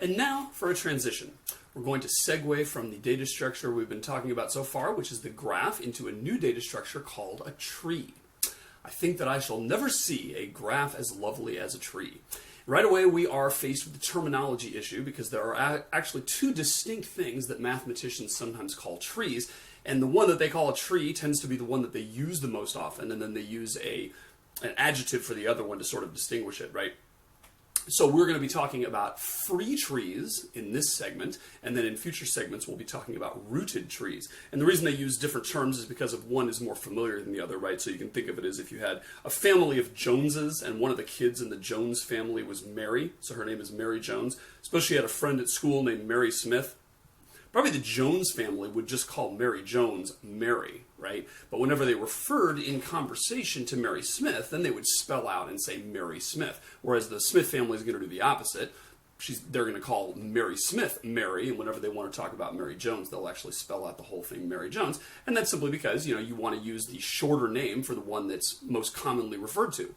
And now for a transition. We're going to segue from the data structure we've been talking about so far, which is the graph, into a new data structure called a tree. I think that I shall never see a graph as lovely as a tree. Right away, we are faced with the terminology issue because there are actually two distinct things that mathematicians sometimes call trees, and the one that they call a tree tends to be the one that they use the most often, and then they use an adjective for the other one to sort of distinguish it, right? So we're going to be talking about free trees in this segment, and then in future segments we'll be talking about rooted trees. And the reason they use different terms is because of one is more familiar than the other, right? So you can think of it as if you had a family of Joneses, and one of the kids in the Jones family was Mary, so her name is Mary Jones. Suppose she had a friend at school named Mary Smith. Probably the Jones family would just call Mary Jones Mary, right? But whenever they referred in conversation to Mary Smith, then they would spell out and say Mary Smith. Whereas the Smith family is going to do the opposite. They're going to call Mary Smith Mary, and whenever they want to talk about Mary Jones, they'll actually spell out the whole thing Mary Jones. And that's simply because, you want to use the shorter name for the one that's most commonly referred to.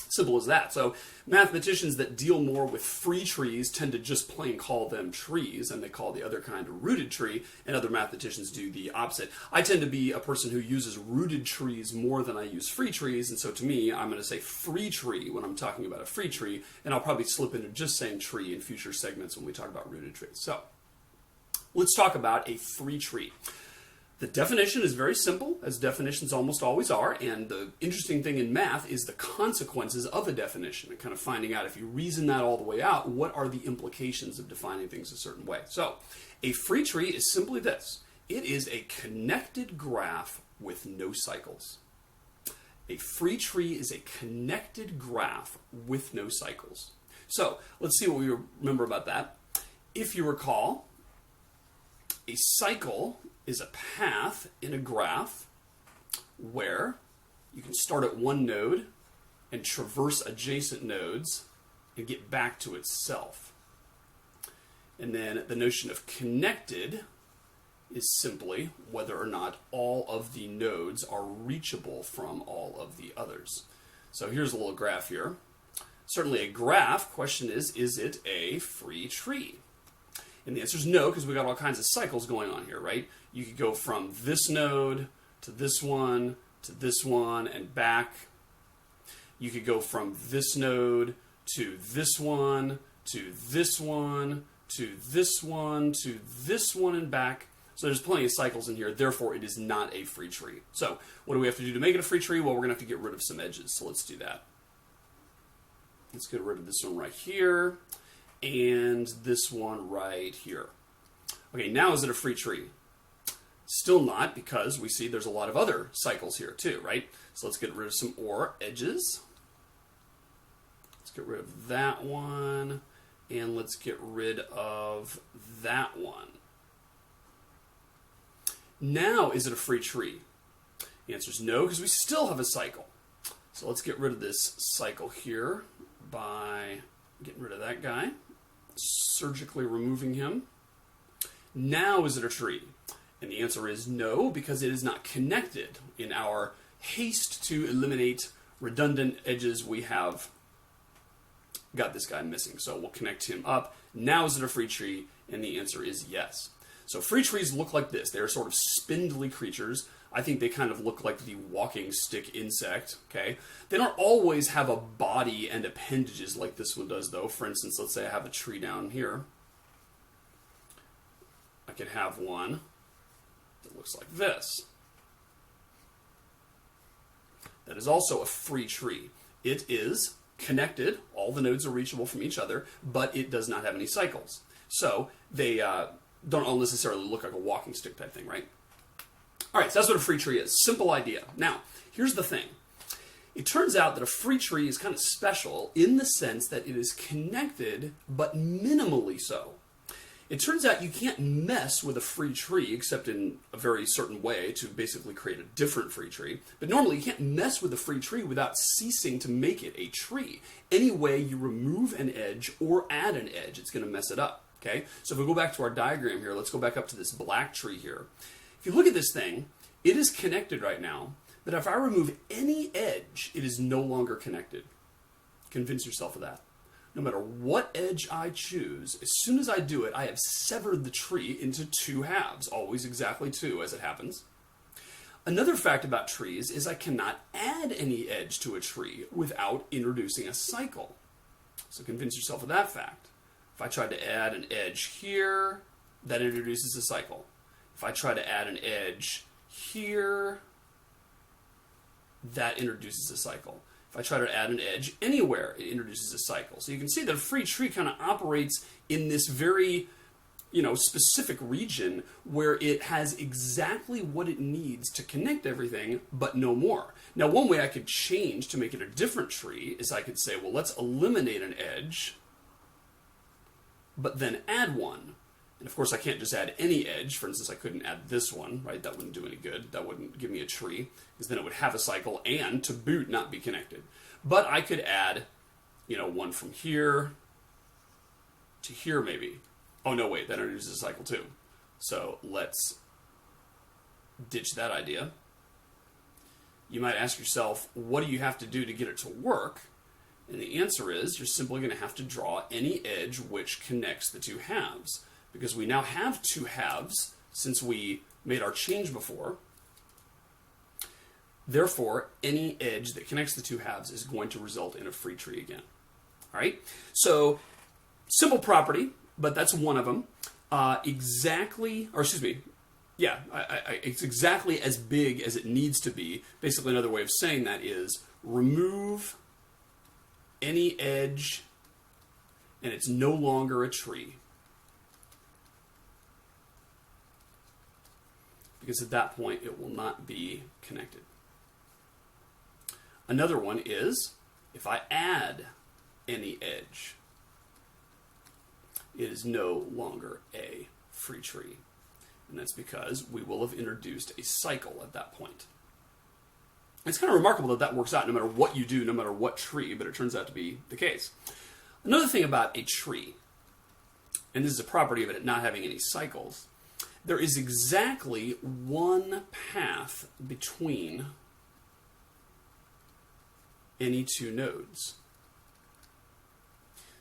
Simple as that. So mathematicians that deal more with free trees tend to just plain call them trees, and they call the other kind a rooted tree, and other mathematicians do the opposite. I tend to be a person who uses rooted trees more than I use free trees, and so to me, I'm going to say free tree when I'm talking about a free tree, and I'll probably slip into just saying tree in future segments when we talk about rooted trees. So let's talk about a free tree. The definition is very simple, as definitions almost always are, and the interesting thing in math is the consequences of a definition, and kind of finding out, if you reason that all the way out, what are the implications of defining things a certain way. So, a free tree is simply this. It is a connected graph with no cycles. A free tree is a connected graph with no cycles. So, let's see what we remember about that. If you recall, a cycle is a path in a graph where you can start at one node and traverse adjacent nodes and get back to itself. And then the notion of connected is simply whether or not all of the nodes are reachable from all of the others. So here's a little graph here. Certainly a graph. Question is it a free tree? And the answer is no, because we've got all kinds of cycles going on here, right? You could go from this node to this one, and back. You could go from this node to this one, to this one, to this one, to this one, and back. So there's plenty of cycles in here, therefore it is not a free tree. So what do we have to do to make it a free tree? Well, we're going to have to get rid of some edges, so let's do that. Let's get rid of this one right here, and this one right here. Okay, now is it a free tree? Still not, because we see there's a lot of other cycles here too, right? So let's get rid of some edges. Let's get rid of that one, and let's get rid of that one. Now, is it a free tree? The answer is no, because we still have a cycle. So let's get rid of this cycle here by getting rid of that guy, surgically removing him. Now, is it a tree? And the answer is no, because it is not connected. In our haste to eliminate redundant edges, we have got this guy missing. So we'll connect him up. Now, is it a free tree? And the answer is yes. So free trees look like this. They are sort of spindly creatures. I think they kind of look like the walking stick insect, okay? They don't always have a body and appendages like this one does, though. For instance, let's say I have a tree down here. I could have one that looks like this. That is also a free tree. It is connected. All the nodes are reachable from each other, but it does not have any cycles. So they don't all necessarily look like a walking stick type thing, right? All right, so that's what a free tree is. Simple idea. Now, here's the thing. It turns out that a free tree is kind of special in the sense that it is connected, but minimally so. It turns out you can't mess with a free tree except in a very certain way to basically create a different free tree. But normally you can't mess with a free tree without ceasing to make it a tree. Any way you remove an edge or add an edge, it's going to mess it up. Okay? So if we go back to our diagram here, let's go back up to this black tree here. If you look at this thing, it is connected right now, but if I remove any edge, it is no longer connected. Convince yourself of that. no matter what edge I choose, as soon as I do it, I have severed the tree into two halves, always exactly two as it happens. Another fact about trees is I cannot add any edge to a tree without introducing a cycle. So convince yourself of that fact. If I tried to add an edge here, that introduces a cycle. If I try to add an edge here, that introduces a cycle. If I try to add an edge anywhere, it introduces a cycle. So you can see that a free tree kind of operates in this very, specific region where it has exactly what it needs to connect everything, but no more. Now, one way I could change to make it a different tree is I could say, well, let's eliminate an edge, but then add one. And of course, I can't just add any edge. For instance, I couldn't add this one, right? That wouldn't do any good. That wouldn't give me a tree, because then it would have a cycle and, to boot, not be connected. But I could add, one from here to here, maybe. Oh, no, wait, that introduces a cycle too. So let's ditch that idea. You might ask yourself, what do you have to do to get it to work? And the answer is, you're simply going to have to draw any edge which connects the two halves. Because we now have two halves since we made our change before. Therefore, any edge that connects the two halves is going to result in a free tree again. All right? So, simple property, but that's one of them. It's exactly as big as it needs to be. Basically, another way of saying that is remove any edge, and it's no longer a tree. Because at that point, it will not be connected. Another one is, if I add any edge, it is no longer a free tree. And that's because we will have introduced a cycle at that point. It's kind of remarkable that works out no matter what you do, no matter what tree, but it turns out to be the case. Another thing about a tree, and this is a property of it not having any cycles, there is exactly one path between any two nodes.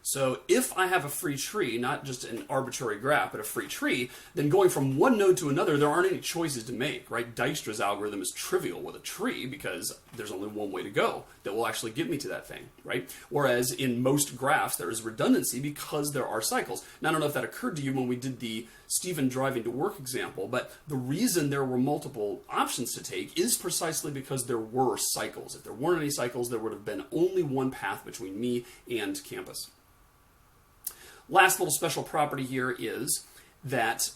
So if I have a free tree, not just an arbitrary graph, but a free tree, then going from one node to another, there aren't any choices to make, right? Dijkstra's algorithm is trivial with a tree because there's only one way to go that will actually get me to that thing, right? Whereas in most graphs, there is redundancy because there are cycles. Now, I don't know if that occurred to you when we did the Stephen driving to work example, but the reason there were multiple options to take is precisely because there were cycles. If there weren't any cycles, there would have been only one path between me and campus. Last little special property here is that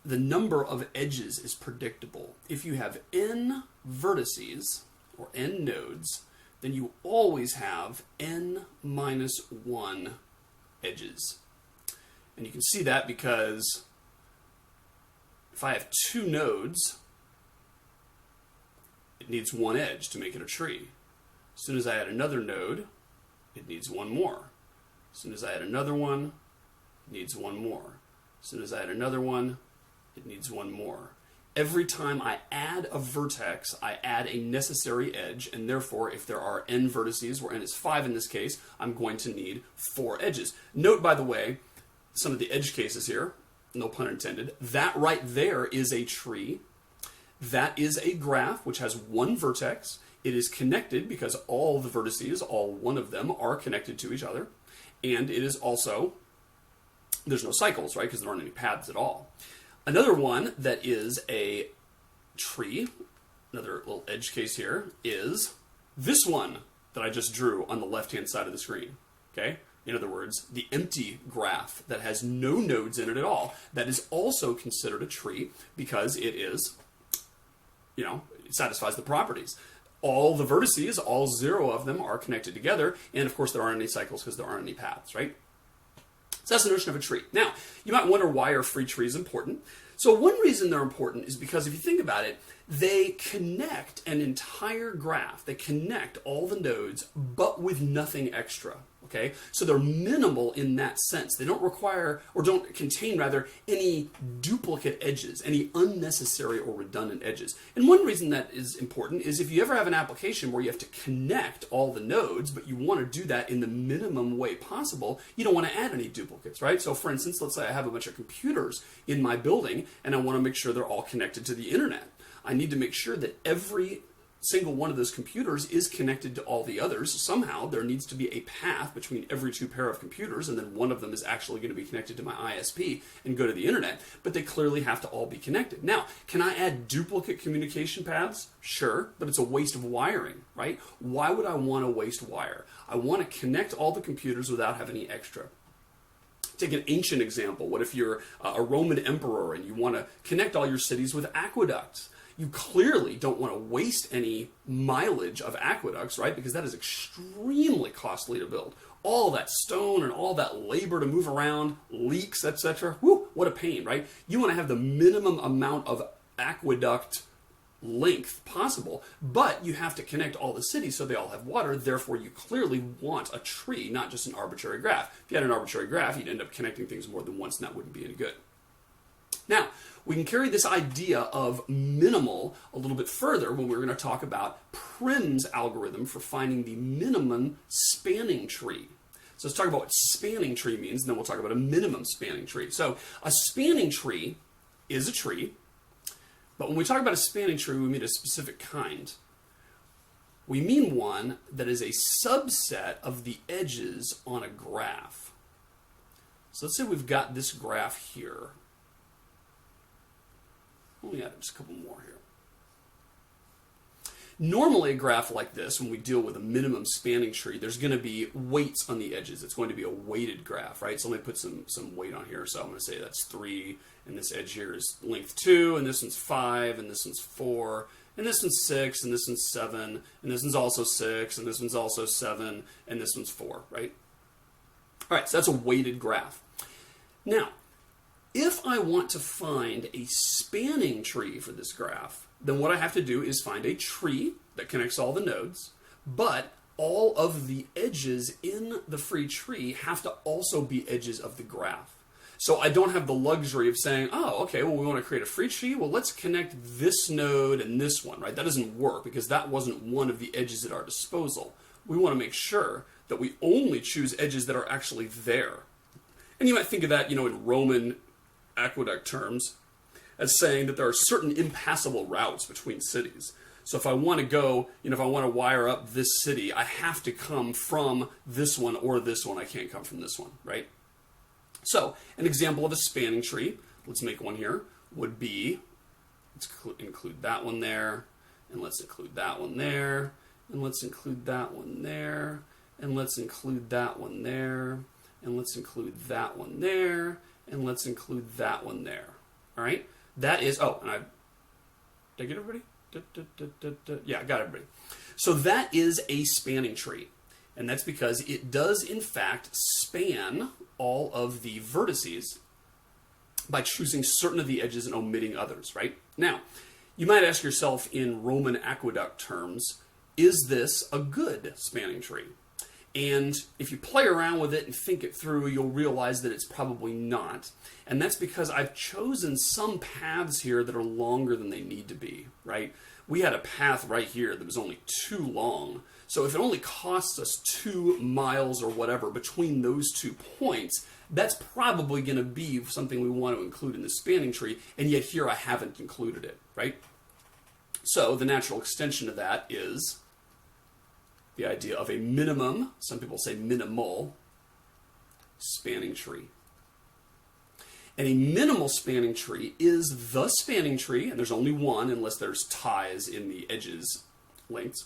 the number of edges is predictable. If you have n vertices, or n nodes, then you always have n minus 1 edges. And you can see that because if I have two nodes, it needs one edge to make it a tree. As soon as I add another node, it needs one more. As soon as I add another one, it needs one more. As soon as I add another one, it needs one more. Every time I add a vertex, I add a necessary edge, and therefore, if there are n vertices, where n is 5 in this case, I'm going to need 4 edges. Note, by the way, some of the edge cases here, no pun intended, that right there is a tree. That is a graph which has one vertex. It is connected because all the vertices, all one of them, are connected to each other. And it is also, there's no cycles, right? Because there aren't any paths at all. Another one that is a tree, another little edge case here, is this one that I just drew on the left-hand side of the screen. Okay? In other words, the empty graph that has no nodes in it at all. That is also considered a tree because it is, it satisfies the properties. All the vertices, all 0 of them, are connected together, and of course there aren't any cycles because there aren't any paths, right? So that's the notion of a tree. Now, you might wonder why are free trees important? So one reason they're important is because if you think about it, they connect an entire graph. They connect all the nodes, but with nothing extra. Okay, so they're minimal in that sense. They don't require, or don't contain rather, any duplicate edges, any unnecessary or redundant edges. And one reason that is important is if you ever have an application where you have to connect all the nodes, but you want to do that in the minimum way possible, you don't want to add any duplicates, right? So for instance, let's say I have a bunch of computers in my building and I want to make sure they're all connected to the internet. I need to make sure that every single one of those computers is connected to all the others. Somehow there needs to be a path between every two pair of computers, and then one of them is actually going to be connected to my ISP and go to the internet, but they clearly have to all be connected. Now, can I add duplicate communication paths? Sure, but it's a waste of wiring, right? Why would I want to waste wire? I want to connect all the computers without having any extra. Take an ancient example. What if you're a Roman emperor and you want to connect all your cities with aqueducts? You clearly don't want to waste any mileage of aqueducts, right? Because that is extremely costly to build. All that stone and all that labor to move around, leaks, etc. Whew, what a pain, right? You want to have the minimum amount of aqueduct length possible, but you have to connect all the cities so they all have water. Therefore, you clearly want a tree, not just an arbitrary graph. If you had an arbitrary graph, you'd end up connecting things more than once, and that wouldn't be any good. Now, we can carry this idea of minimal a little bit further when we're going to talk about Prim's algorithm for finding the minimum spanning tree. So let's talk about what spanning tree means, and then we'll talk about a minimum spanning tree. So a spanning tree is a tree, but when we talk about a spanning tree, we mean a specific kind. We mean one that is a subset of the edges on a graph. So let's say we've got this graph here. Let me add just a couple more here. Normally, a graph like this, when we deal with a minimum spanning tree, there's going to be weights on the edges. It's going to be a weighted graph, right? So let me put some weight on here. So I'm going to say that's 3, and this edge here is length 2, and this one's 5, and this one's 4, and this one's 6, and this one's 7, and this one's also 6, and this one's also 7, and this one's 4, right? All right, so that's a weighted graph. Now, if I want to find a spanning tree for this graph, then what I have to do is find a tree that connects all the nodes, but all of the edges in the free tree have to also be edges of the graph. So I don't have the luxury of saying, oh, okay, well, we want to create a free tree. Well, let's connect this node and this one, right? That doesn't work because that wasn't one of the edges at our disposal. We want to make sure that we only choose edges that are actually there. And you might think of that, in Roman aqueduct terms as saying that there are certain impassable routes between cities. So if I want to go, if I want to wire up this city, I have to come from this one or this one. I can't come from this one, right? So an example of a spanning tree, let's make one here, would be, let's include that one there, and let's include that one there, and let's include that one there, and let's include that one there, and let's include that one there, and let's include that one there. All right? That is, did I get everybody? Yeah, I got everybody. So that is a spanning tree. And that's because it does, in fact, span all of the vertices by choosing certain of the edges and omitting others, right? Now, you might ask yourself in Roman aqueduct terms, is this a good spanning tree? And if you play around with it and think it through, you'll realize that it's probably not. And that's because I've chosen some paths here that are longer than they need to be, right? We had a path right here that was only too long. So if it only costs us 2 miles or whatever between those 2 points, that's probably going to be something we want to include in the spanning tree. And yet here I haven't included it, right? So the natural extension of that is the idea of a minimum, some people say minimal, spanning tree. And a minimal spanning tree is the spanning tree, and there's only one unless there's ties in the edges lengths.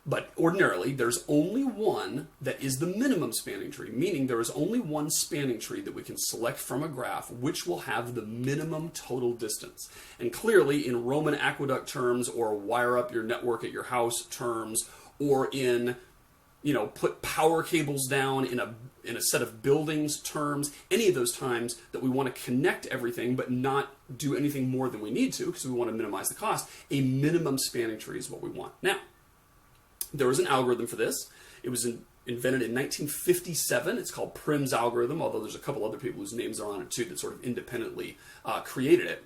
But ordinarily, there's only one that is the minimum spanning tree, meaning there is only one spanning tree that we can select from a graph which will have the minimum total distance. And clearly, in Roman aqueduct terms or wire up your network at your house terms, or in, put power cables down in a set of buildings terms, any of those times that we want to connect everything but not do anything more than we need to because we want to minimize the cost, a minimum spanning tree is what we want. Now, there was an algorithm for this. It was invented in 1957. It's called Prim's algorithm, although there's a couple other people whose names are on it too that sort of independently created it.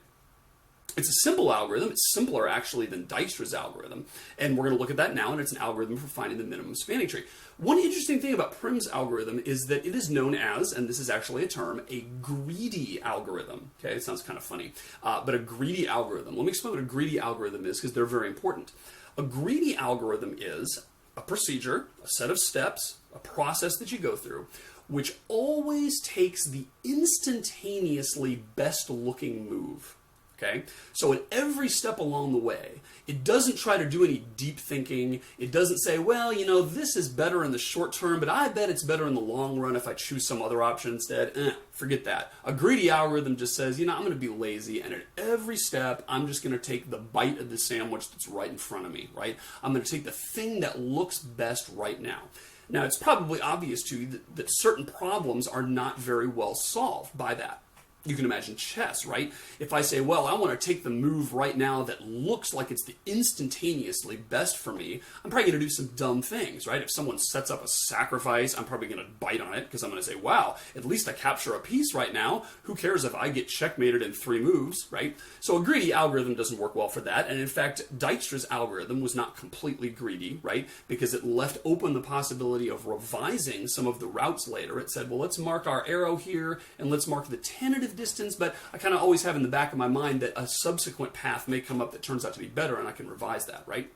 It's a simple algorithm. It's simpler, actually, than Dijkstra's algorithm. And we're going to look at that now, and it's an algorithm for finding the minimum spanning tree. One interesting thing about Prim's algorithm is that it is known as, and this is actually a term, a greedy algorithm. Okay, it sounds kind of funny, but a greedy algorithm. Let me explain what a greedy algorithm is, because they're very important. A greedy algorithm is a procedure, a set of steps, a process that you go through, which always takes the instantaneously best-looking move. Okay? So at every step along the way, it doesn't try to do any deep thinking. It doesn't say, well, you know, this is better in the short term, but I bet it's better in the long run if I choose some other option instead. Forget that. A greedy algorithm just says, you know, I'm going to be lazy, and at every step, I'm just going to take the bite of the sandwich that's right in front of me, right? I'm going to take the thing that looks best right now. Now, it's probably obvious to you that certain problems are not very well solved by that. You can imagine chess, right? If I say, well, I want to take the move right now that looks like it's the instantaneously best for me, I'm probably going to do some dumb things, right? If someone sets up a sacrifice, I'm probably going to bite on it because I'm going to say, wow, at least I capture a piece right now. Who cares if I get checkmated in 3 moves, right? So a greedy algorithm doesn't work well for that. And in fact, Dijkstra's algorithm was not completely greedy, right? Because it left open the possibility of revising some of the routes later. It said, well, let's mark our arrow here and let's mark the tentative distance, but I kind of always have in the back of my mind that a subsequent path may come up that turns out to be better, and I can revise that, right?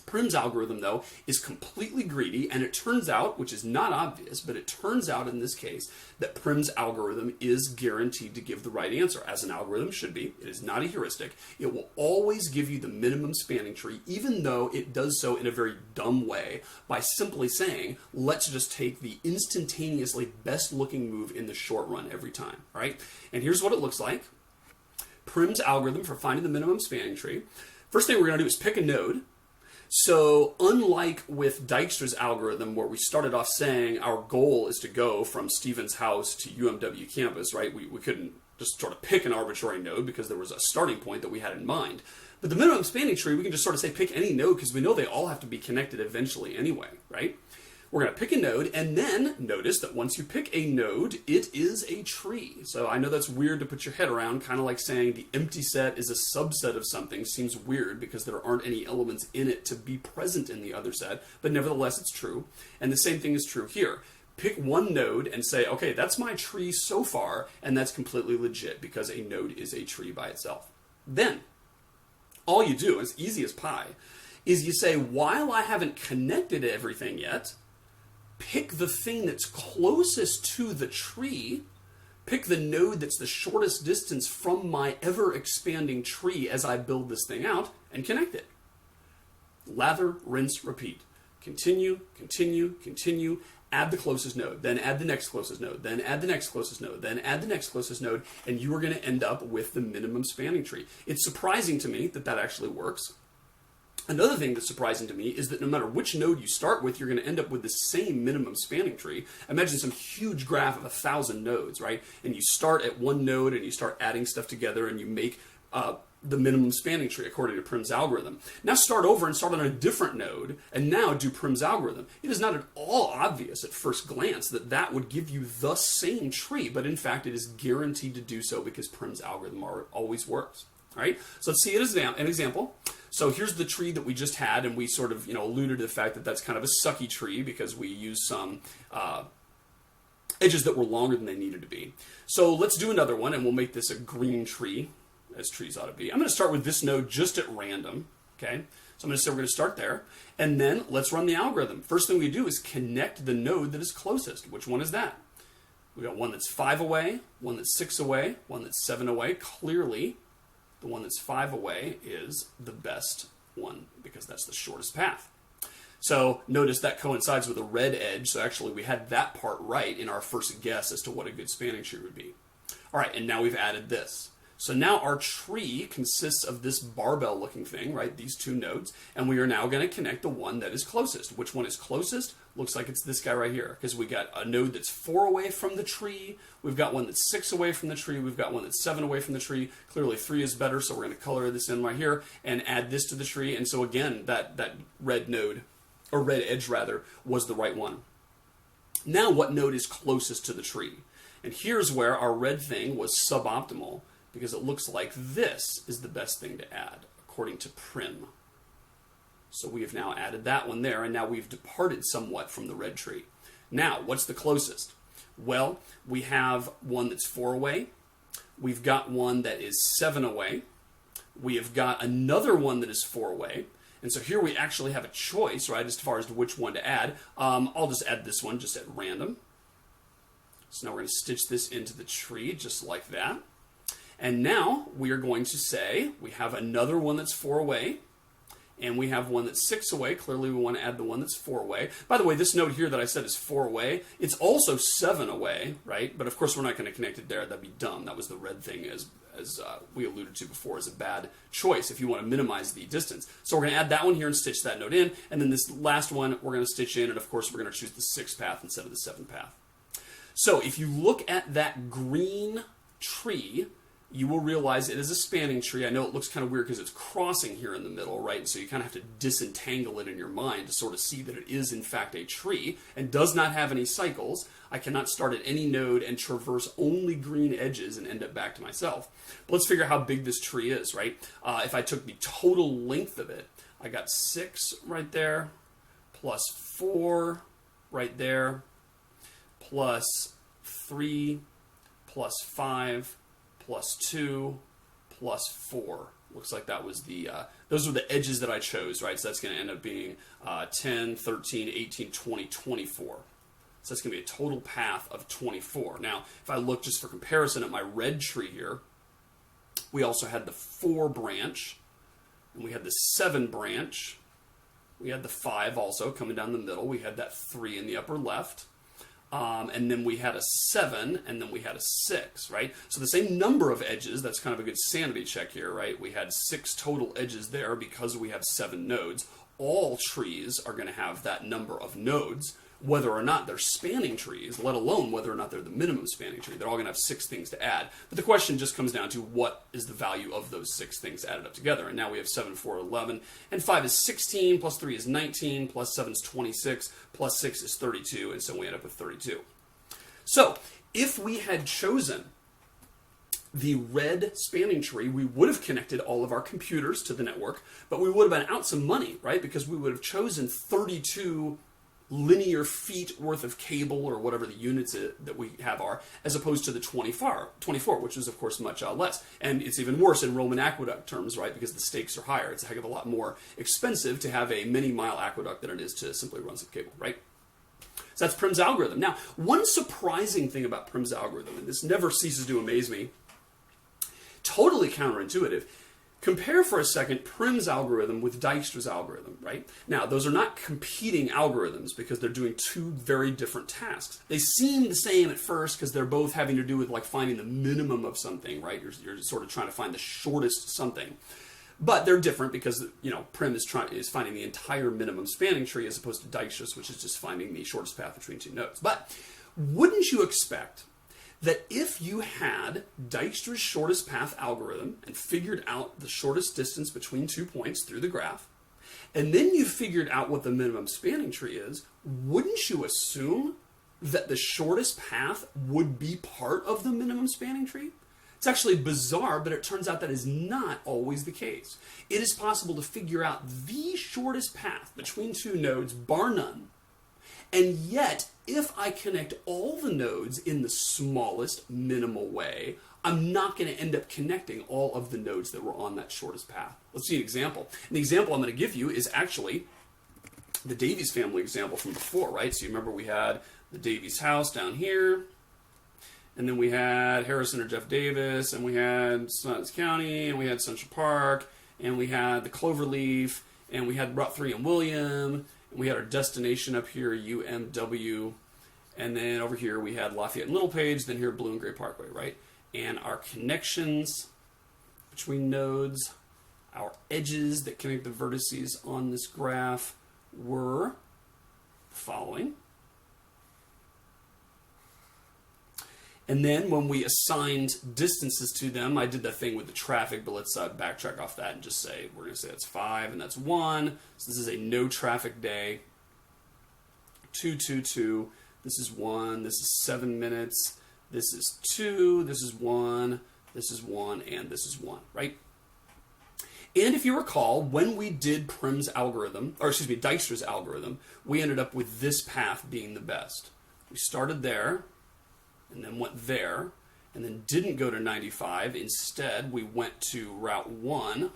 Prim's algorithm, though, is completely greedy, and it turns out, which is not obvious, but it turns out in this case that Prim's algorithm is guaranteed to give the right answer, as an algorithm should be. It is not a heuristic. It will always give you the minimum spanning tree, even though it does so in a very dumb way, by simply saying, let's just take the instantaneously best-looking move in the short run every time, right? And here's what it looks like. Prim's algorithm for finding the minimum spanning tree. First thing we're going to do is pick a node. So unlike with Dijkstra's algorithm, where we started off saying our goal is to go from Stephen's house to UMW campus, right? We couldn't just sort of pick an arbitrary node because there was a starting point that we had in mind. But the minimum spanning tree, we can just sort of say pick any node because we know they all have to be connected eventually anyway, right? We're going to pick a node, and then notice that once you pick a node, it is a tree. So I know that's weird to put your head around, kind of like saying the empty set is a subset of something. Seems weird because there aren't any elements in it to be present in the other set, but nevertheless it's true. And the same thing is true here. Pick one node and say, okay, that's my tree so far, and that's completely legit because a node is a tree by itself. Then, all you do, as easy as pie, is you say, while I haven't connected everything yet, pick the thing that's closest to the tree, pick the node that's the shortest distance from my ever-expanding tree as I build this thing out, and connect it. Lather, rinse, repeat. Continue, continue, continue, add the closest node, then add the next closest node, then add the next closest node, then add the next closest node, and you are going to end up with the minimum spanning tree. It's surprising to me that that actually works. Another thing that's surprising to me is that no matter which node you start with, you're going to end up with the same minimum spanning tree. Imagine some huge graph of 1,000 nodes, right? And you start at one node and you start adding stuff together and you make the minimum spanning tree according to Prim's algorithm. Now start over and start on a different node and now do Prim's algorithm. It is not at all obvious at first glance that that would give you the same tree, but in fact it is guaranteed to do so because Prim's algorithm always works. All right? So let's see it as an example. So here's the tree that we just had, and we sort of, alluded to the fact that that's kind of a sucky tree because we used some edges that were longer than they needed to be. So let's do another one, and we'll make this a green tree, as trees ought to be. I'm going to start with this node just at random, okay? So I'm going to say we're going to start there, and then let's run the algorithm. First thing we do is connect the node that is closest. Which one is that? We got one that's 5 away, one that's 6 away, one that's 7 away. Clearly, the one that's 5 away is the best one because that's the shortest path. So notice that coincides with a red edge. So actually we had that part right in our first guess as to what a good spanning tree would be. All right, and now we've added this. So now our tree consists of this barbell looking thing, right? These two nodes. And we are now going to connect the one that is closest. Which one is closest? Looks like it's this guy right here. Because we got a node that's 4 away from the tree. We've got one that's 6 away from the tree. We've got one that's 7 away from the tree. Clearly 3 is better, so we're going to color this in right here and add this to the tree. And so again, that red node, or red edge rather, was the right one. Now what node is closest to the tree? And here's where our red thing was suboptimal, because it looks like this is the best thing to add, according to Prim. So we have now added that one there, and now we've departed somewhat from the red tree. Now, what's the closest? Well, we have one that's 4 away. We've got one that is 7 away. We have got another one that is 4 away. And so here we actually have a choice, right, as far as to which one to add. I'll just add this one just at random. So now we're going to stitch this into the tree just like that. And now we are going to say we have another one that's 4 away. And we have one that's 6 away. Clearly we want to add the one that's 4 away. By the way, this node here that I said is 4 away, it's also 7 away, right? But of course we're not going to connect it there. That'd be dumb. That was the red thing, as we alluded to before, as a bad choice if you want to minimize the distance. So we're going to add that one here and stitch that node in. And then this last one we're going to stitch in. And of course we're going to choose the 6th path instead of the 7th path. So if you look at that green tree, you will realize it is a spanning tree. I know it looks kind of weird because it's crossing here in the middle, right? And so you kind of have to disentangle it in your mind to sort of see that it is in fact a tree and does not have any cycles. I cannot start at any node and traverse only green edges and end up back to myself. But let's figure out how big this tree is, right? If I took the total length of it, I got 6 right there, plus 4 right there, plus 3, plus 5, plus 2, plus 4. Looks like that was the, those were the edges that I chose, right? So that's going to end up being 10, 13, 18, 20, 24. So that's going to be a total path of 24. Now, if I look just for comparison at my red tree here, we also had the 4 branch, and we had the 7 branch. We had the 5 also coming down the middle. We had that 3 in the upper left. And then we had a 7, and then we had a 6, right? So the same number of edges, that's kind of a good sanity check here, right? We had 6 total edges there because we have 7 nodes. All trees are going to have that number of nodes, whether or not they're spanning trees, let alone whether or not they're the minimum spanning tree. They're all going to have 6 things to add. But the question just comes down to what is the value of those 6 things added up together. And now we have 7, 4, 11, and 5 is 16, plus 3 is 19, plus 7 is 26, plus 6 is 32, and so we end up with 32. So if we had chosen the red spanning tree, we would have connected all of our computers to the network, but we would have been out some money, right? Because we would have chosen 32 linear feet worth of cable, or whatever the units that we have are, as opposed to the 24, which is of course much less. And it's even worse in Roman aqueduct terms, right? Because the stakes are higher. It's a heck of a lot more expensive to have a many-mile aqueduct than it is to simply run some cable, right? So that's Prim's algorithm. Now, one surprising thing about Prim's algorithm, and this never ceases to amaze me, totally counterintuitive. Compare for a second Prim's algorithm with Dijkstra's algorithm, right? Now, those are not competing algorithms because they're doing 2 very different tasks. They seem the same at first because they're both having to do with like finding the minimum of something, right? You're sort of trying to find the shortest something. But they're different because, you know, Prim is finding the entire minimum spanning tree as opposed to Dijkstra's, which is just finding the shortest path between 2 nodes. But wouldn't you expect that if you had Dijkstra's shortest path algorithm and figured out the shortest distance between 2 points through the graph, and then you figured out what the minimum spanning tree is, wouldn't you assume that the shortest path would be part of the minimum spanning tree? It's actually bizarre, but it turns out that is not always the case. It is possible to figure out the shortest path between 2 nodes, bar none, and yet, if I connect all the nodes in the smallest, minimal way, I'm not going to end up connecting all of the nodes that were on that shortest path. Let's see an example. And the example I'm going to give you is actually the Davies family example from before, right? So you remember we had the Davies house down here, and then we had Harrison or Jeff Davis, and we had Sons County, and we had Central Park, and we had the Cloverleaf, and we had Route 3 and William, and we had our destination up here, UMW, and then over here we had Lafayette and Littlepage, then here Blue and Gray Parkway, right? And our connections between nodes, our edges that connect the vertices on this graph were the following. And then when we assigned distances to them, I did that thing with the traffic, but let's backtrack off that and just say, we're going to say that's 5 and that's 1. So this is a no traffic day. 2, 2, 2. This is 1. This is 7 minutes. This is 2. This is 1. This is 1. And this is 1, right? And if you recall, when we did Prim's algorithm, or excuse me, Dijkstra's algorithm, we ended up with this path being the best. We started there, and then went there, and then didn't go to 95. Instead, we went to Route 1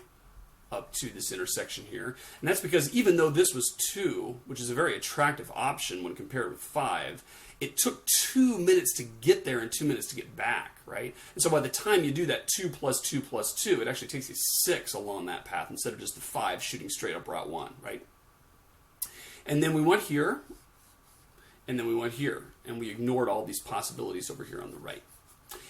up to this intersection here. And that's because even though this was 2, which is a very attractive option when compared with 5, it took 2 minutes to get there and 2 minutes to get back, right? And so by the time you do that 2 plus 2 plus 2, it actually takes you 6 along that path instead of just the 5 shooting straight up Route 1, right? And then we went here, and then we went here, and we ignored all these possibilities over here on the right.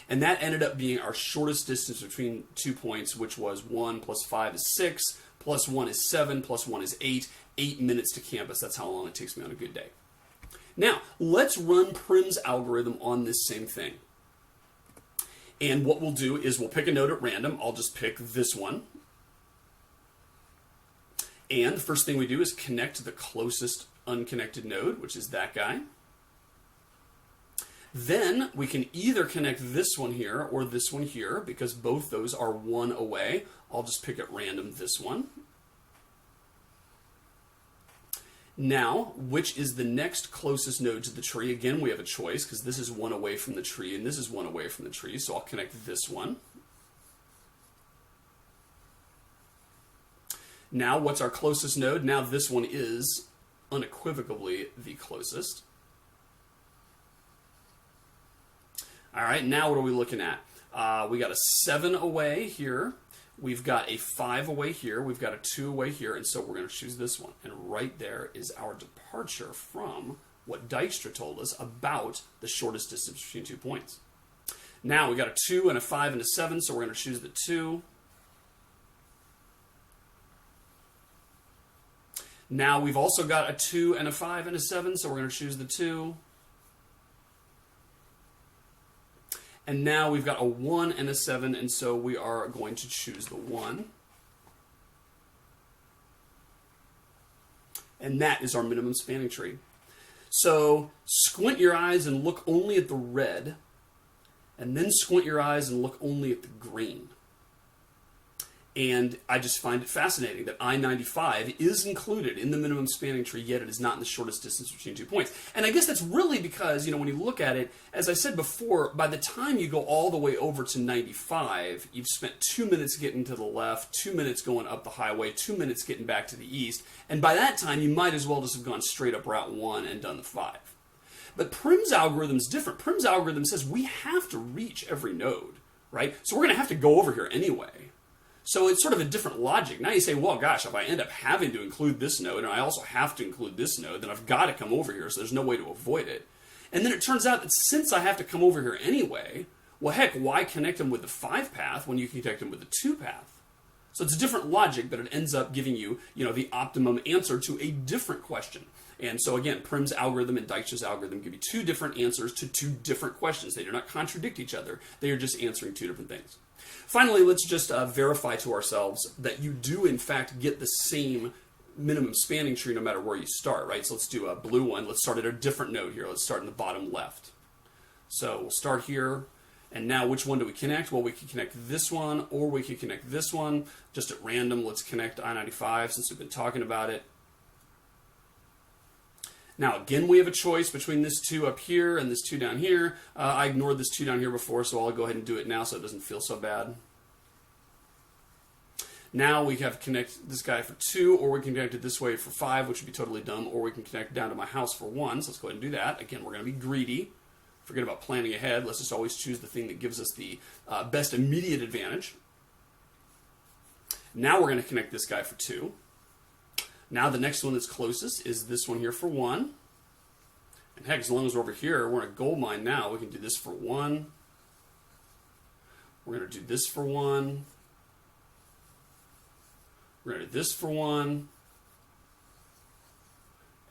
And that ended up being our shortest distance between 2 points, which was 1 plus 5 is 6, plus 1 is 7, plus 1 is 8. 8 minutes to campus. That's how long it takes me on a good day. Now, let's run Prim's algorithm on this same thing. And what we'll do is we'll pick a node at random. I'll just pick this one. And the first thing we do is connect to the closest unconnected node, which is that guy. Then we can either connect this one here or this one here, because both those are 1 away. I'll just pick at random this one. Now, which is the next closest node to the tree? Again, we have a choice, because this is 1 away from the tree, and this is 1 away from the tree, so I'll connect this one. Now, what's our closest node? Now, this one is unequivocally the closest. All right, now what are we looking at? We got a 7 away here. We've got a 5 away here. We've got a 2 away here. And so we're going to choose this one. And right there is our departure from what Dijkstra told us about the shortest distance between 2 points. Now we got a 2 and a 5 and a 7, so we're going to choose the 2. Now we've also got a 2 and a 5 and a 7, so we're going to choose the 2. And now we've got a 1 and a 7, and so we are going to choose the 1. And that is our minimum spanning tree. So squint your eyes and look only at the red, and then squint your eyes and look only at the green. And I just find it fascinating that I-95 is included in the minimum spanning tree, yet it is not in the shortest distance between 2 points. And I guess that's really because, when you look at it, as I said before, by the time you go all the way over to 95, you've spent 2 minutes getting to the left, 2 minutes going up the highway, 2 minutes getting back to the east, and by that time you might as well just have gone straight up Route 1 and done the 5. But Prim's algorithm is different. Prim's algorithm says we have to reach every node, right? So we're going to have to go over here anyway. So it's sort of a different logic. Now you say, well, gosh, if I end up having to include this node, and I also have to include this node, then I've got to come over here, so there's no way to avoid it. And then it turns out that since I have to come over here anyway, well, heck, why connect them with the 5 path when you can connect them with the 2 path? So it's a different logic, but it ends up giving you, the optimum answer to a different question. And so again, Prim's algorithm and Dijkstra's algorithm give you 2 different answers to 2 different questions. They do not contradict each other. They are just answering 2 different things. Finally, let's just verify to ourselves that you do, in fact, get the same minimum spanning tree no matter where you start, right? So let's do a blue one. Let's start at a different node here. Let's start in the bottom left. So we'll start here. And now which one do we connect? Well, we can connect this one, or we can connect this one. Just at random, let's connect I-95 since we've been talking about it. Now, again, we have a choice between this 2 up here and this 2 down here. I ignored this 2 down here before, so I'll go ahead and do it now so it doesn't feel so bad. Now we have to connect this guy for 2, or we can connect it this way for 5, which would be totally dumb, or we can connect down to my house for 1. So let's go ahead and do that. Again, we're going to be greedy. Forget about planning ahead. Let's just always choose the thing that gives us the best immediate advantage. Now we're going to connect this guy for 2. Now the next one that's closest is this one here for 1. And heck, as long as we're over here, we're in a gold mine now. We can do this for 1. We're going to do this for 1. We're going to do this for 1.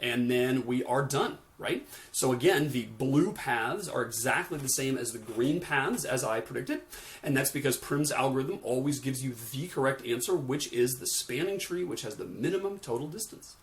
And then we are done, right? So again, the blue paths are exactly the same as the green paths as I predicted. And that's because Prim's algorithm always gives you the correct answer, which is the spanning tree, which has the minimum total distance.